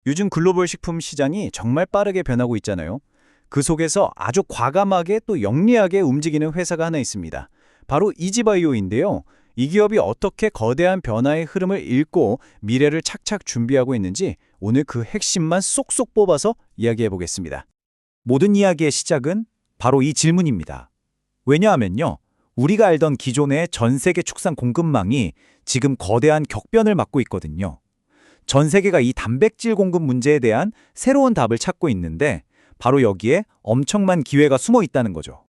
요즘 글로벌 식품 시장이 정말 빠르게 변하고 있잖아요. 그 속에서 아주 과감하게 또 영리하게 움직이는 회사가 하나 있습니다. 바로 이지바이오인데요. 이 기업이 어떻게 거대한 변화의 흐름을 읽고 미래를 착착 준비하고 있는지 오늘 그 핵심만 쏙쏙 뽑아서 이야기해 보겠습니다. 모든 이야기의 시작은 바로 이 질문입니다. 왜냐하면요. 우리가 알던 기존의 전 세계 축산 공급망이 지금 거대한 격변을 맞고 있거든요. 전 세계가 이 단백질 공급 문제에 대한 새로운 답을 찾고 있는데 바로 여기에 엄청난 기회가 숨어 있다는 거죠.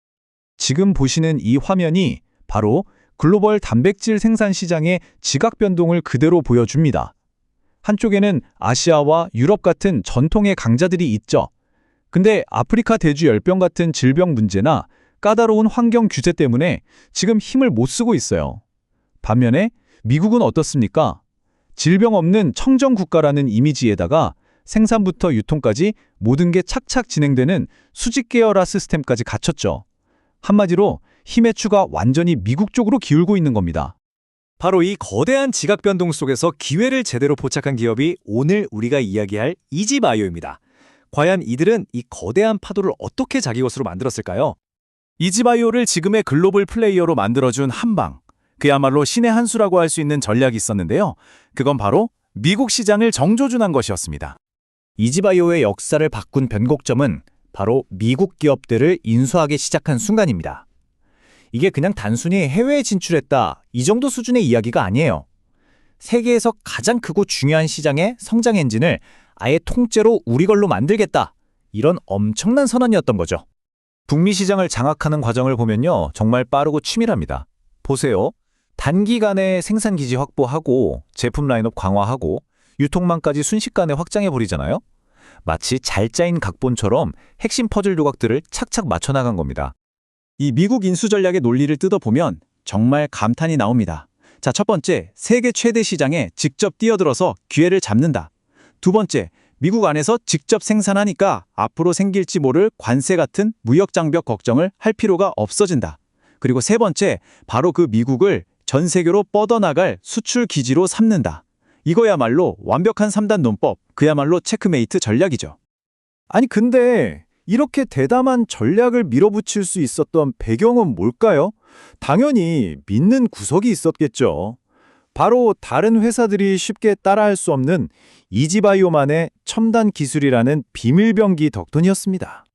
지금 보시는 이 화면이 바로 글로벌 단백질 생산 시장의 지각 변동을 그대로 보여줍니다. 한쪽에는 아시아와 유럽 같은 전통의 강자들이 있죠. 근데 아프리카 돼지 열병 같은 질병 문제나 까다로운 환경 규제 때문에 지금 힘을 못 쓰고 있어요. 반면에 미국은 어떻습니까? 질병 없는 청정 국가라는 이미지에다가 생산부터 유통까지 모든 게 착착 진행되는 수직 계열화 시스템까지 갖췄죠. 한마디로 힘의 추가 완전히 미국 쪽으로 기울고 있는 겁니다. 바로 이 거대한 지각 변동 속에서 기회를 제대로 포착한 기업이 오늘 우리가 이야기할 이지바이오입니다. 과연 이들은 이 거대한 파도를 어떻게 자기 것으로 만들었을까요? 이지바이오를 지금의 글로벌 플레이어로 만들어준 한방, 그야말로 신의 한 수라고 할 수 있는 전략이 있었는데요. 그건 바로 미국 시장을 정조준한 것이었습니다. 이지바이오의 역사를 바꾼 변곡점은 바로 미국 기업들을 인수하기 시작한 순간입니다. 이게 그냥 단순히 해외에 진출했다 이 정도 수준의 이야기가 아니에요. 세계에서 가장 크고 중요한 시장의 성장 엔진을 아예 통째로 우리 걸로 만들겠다. 이런 엄청난 선언이었던 거죠. 북미 시장을 장악하는 과정을 보면요. 정말 빠르고 치밀합니다. 보세요. 단기간에 생산 기지 확보하고 제품 라인업 강화하고 유통망까지 순식간에 확장해버리잖아요. 마치 잘 짜인 각본처럼 핵심 퍼즐 조각들을 착착 맞춰나간 겁니다. 이 미국 인수 전략의 논리를 뜯어보면 정말 감탄이 나옵니다. 자, 첫 번째, 세계 최대 시장에 직접 뛰어들어서 기회를 잡는다. 두 번째, 미국 안에서 직접 생산하니까 앞으로 생길지 모를 관세 같은 무역 장벽 걱정을 할 필요가 없어진다. 그리고 세 번째, 바로 그 미국을 전 세계로 뻗어나갈 수출 기지로 삼는다. 이거야말로 완벽한 3단 논법, 그야말로 체크메이트 전략이죠. 아니 근데 이렇게 대담한 전략을 밀어붙일 수 있었던 배경은 뭘까요? 당연히 믿는 구석이 있었겠죠. 바로 다른 회사들이 쉽게 따라할 수 없는 이지바이오만의 첨단 기술이라는 비밀병기 덕분이었습니다.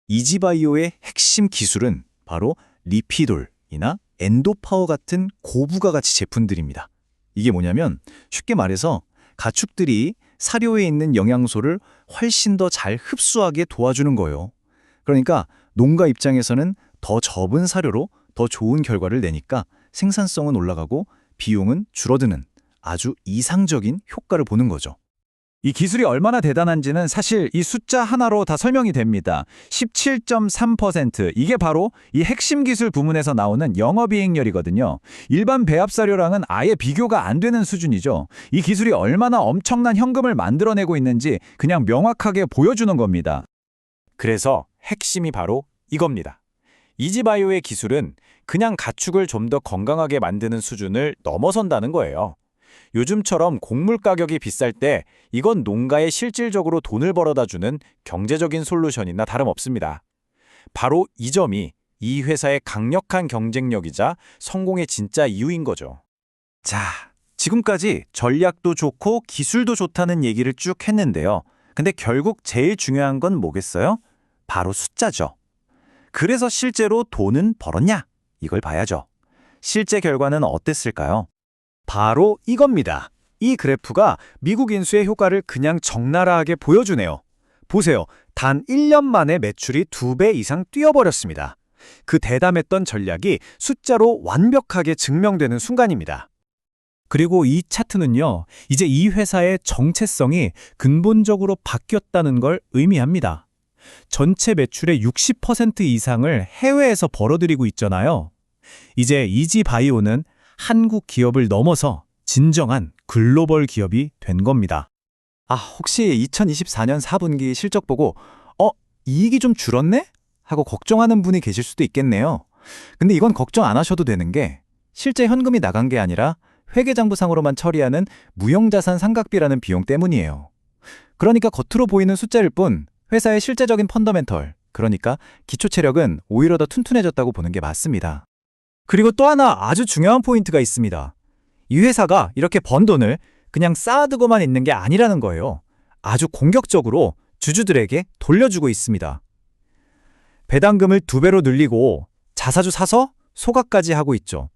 이지바이오의 핵심 기술은 바로 리피돌이나 엔도파워 같은 고부가 가치 제품들입니다. 이게 뭐냐면 쉽게 말해서 가축들이 사료에 있는 영양소를 훨씬 더 잘 흡수하게 도와주는 거예요. 그러니까 농가 입장에서는 더 적은 사료로 더 좋은 결과를 내니까 생산성은 올라가고 비용은 줄어드는 아주 이상적인 효과를 보는 거죠. 이 기술이 얼마나 대단한지는 사실 이 숫자 하나로 다 설명이 됩니다. 17.3%. 이게 바로 이 핵심 기술 부문에서 나오는 영업이익률이거든요. 일반 배합사료랑은 아예 비교가 안 되는 수준이죠. 이 기술이 얼마나 엄청난 현금을 만들어내고 있는지 그냥 명확하게 보여주는 겁니다. 그래서 핵심이 바로 이겁니다. 이지바이오의 기술은 그냥 가축을 좀 더 건강하게 만드는 수준을 넘어선다는 거예요. 요즘처럼 곡물 가격이 비쌀 때 이건 농가에 실질적으로 돈을 벌어다주는 경제적인 솔루션이나 다름없습니다. 바로 이 점이 이 회사의 강력한 경쟁력이자 성공의 진짜 이유인 거죠. 자, 지금까지 전략도 좋고 기술도 좋다는 얘기를 쭉 했는데요. 근데 결국 제일 중요한 건 뭐겠어요? 바로 숫자죠. 그래서 실제로 돈은 벌었냐? 이걸 봐야죠. 실제 결과는 어땠을까요? 바로 이겁니다. 이 그래프가 미국 인수의 효과를 그냥 적나라하게 보여주네요. 보세요. 단 1년 만에 매출이 2배 이상 뛰어버렸습니다. 그 대담했던 전략이 숫자로 완벽하게 증명되는 순간입니다. 그리고 이 차트는요. 이제 이 회사의 정체성이 근본적으로 바뀌었다는 걸 의미합니다. 전체 매출의 60% 이상을 해외에서 벌어들이고 있잖아요. 이제 이지바이오는 한국 기업을 넘어서 진정한 글로벌 기업이 된 겁니다. 아, 혹시 2024년 4분기 실적 보고 이익이 좀 줄었네? 하고 걱정하는 분이 계실 수도 있겠네요. 근데 이건 걱정 안 하셔도 되는 게 실제 현금이 나간 게 아니라 회계장부상으로만 처리하는 무형자산 상각비라는 비용 때문이에요. 그러니까 겉으로 보이는 숫자일 뿐 회사의 실제적인 펀더멘털, 그러니까 기초 체력은 오히려 더 튼튼해졌다고 보는 게 맞습니다. 그리고 또 하나 아주 중요한 포인트가 있습니다. 이 회사가 이렇게 번 돈을 그냥 쌓아두고만 있는 게 아니라는 거예요. 아주 공격적으로 주주들에게 돌려주고 있습니다. 배당금을 2배로 늘리고 자사주 사서 소각까지 하고 있죠.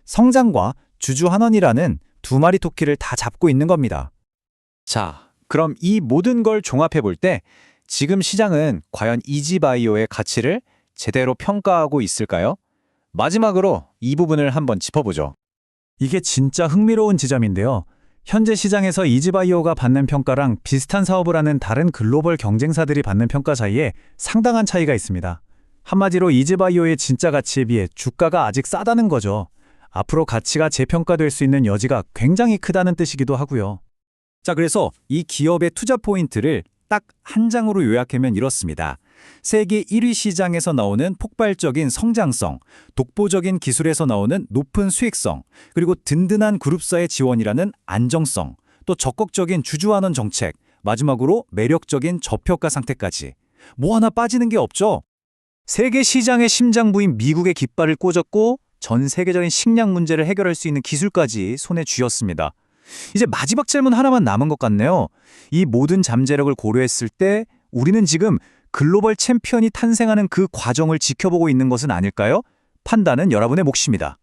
성장과 주주 환원이라는 두 마리 토끼를 다 잡고 있는 겁니다. 자, 그럼 이 모든 걸 종합해 볼 때 지금 시장은 과연 이지바이오의 가치를 제대로 평가하고 있을까요? 마지막으로 이 부분을 한번 짚어보죠. 이게 진짜 흥미로운 지점인데요. 현재 시장에서 이지바이오가 받는 평가랑 비슷한 사업을 하는 다른 글로벌 경쟁사들이 받는 평가 사이에 상당한 차이가 있습니다. 한마디로 이지바이오의 진짜 가치에 비해 주가가 아직 싸다는 거죠. 앞으로 가치가 재평가될 수 있는 여지가 굉장히 크다는 뜻이기도 하고요. 자, 그래서 이 기업의 투자 포인트를 딱 한 장으로 요약하면 이렇습니다. 세계 1위 시장에서 나오는 폭발적인 성장성, 독보적인 기술에서 나오는 높은 수익성, 그리고 든든한 그룹사의 지원이라는 안정성, 또 적극적인 주주환원 정책, 마지막으로 매력적인 저평가 상태까지. 뭐 하나 빠지는 게 없죠? 세계 시장의 심장부인 미국의 깃발을 꽂았고 전 세계적인 식량 문제를 해결할 수 있는 기술까지 손에 쥐었습니다. 이제 마지막 질문 하나만 남은 것 같네요. 이 모든 잠재력을 고려했을 때 우리는 지금 글로벌 챔피언이 탄생하는 그 과정을 지켜보고 있는 것은 아닐까요? 판단은 여러분의 몫입니다.